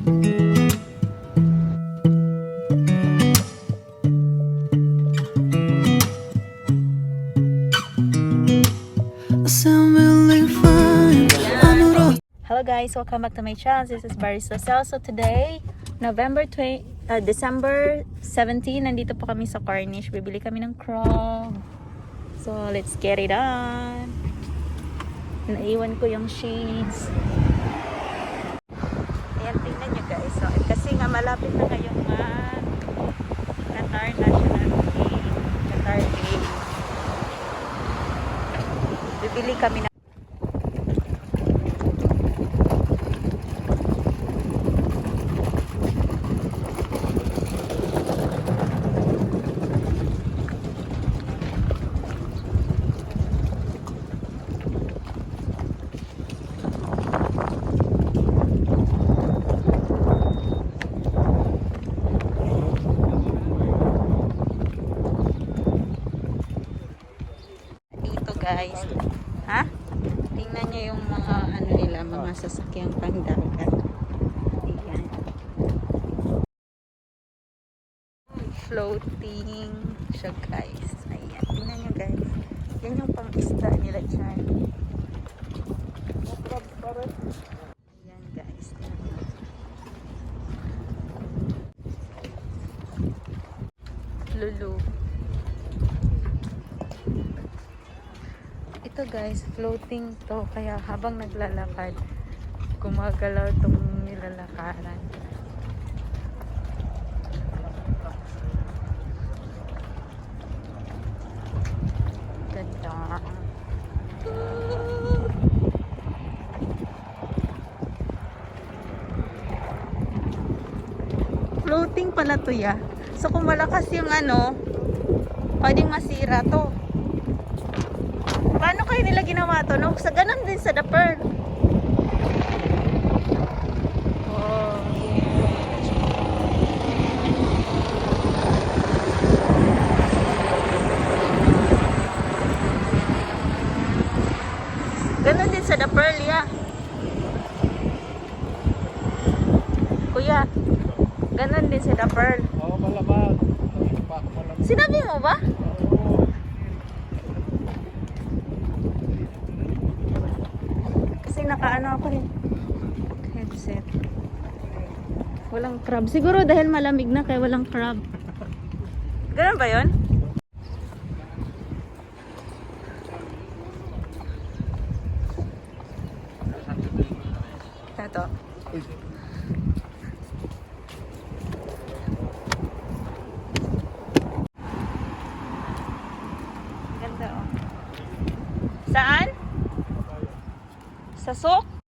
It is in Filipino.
Hello guys, welcome back to my channel. This is Barista Cel. So today, December 17, nandito po kami sa Cornish. Bibili kami ng crab. So let's get it on. Naiwan ko yung shades. Ayan, tingnan nyo guys. So, kasi nga malapit na ngayong Qatar National Day. Qatar Day. Bibili kami ng guys. Ha? Tingnan niyo yung mga ano nila, mga sasakyang pangdagat. Ayan. Floating siya guys. Ayan. Tingnan niyo guys. Yan yung pang-isda nila dyan. Ayan guys. Lulu. Ito guys, floating to, kaya habang naglalakad gumagalaw itong nilalakaran. Ganda. Floating pala to ya. So kung malakas yung ano, pwedeng masira to. Paano kayo nila ginawa to? No? Sa ganun din sa The Pearl. Oh. Ganun din sa The Pearl, ya. Kuya, ganun din sa The Pearl. Oo, malamang. Sinabi mo ba? Nakaano ako rin headset, walang crab siguro dahil malamig na kaya walang crab. Ganun ba yun? Ito ganda oh. Saan? Sa Sok?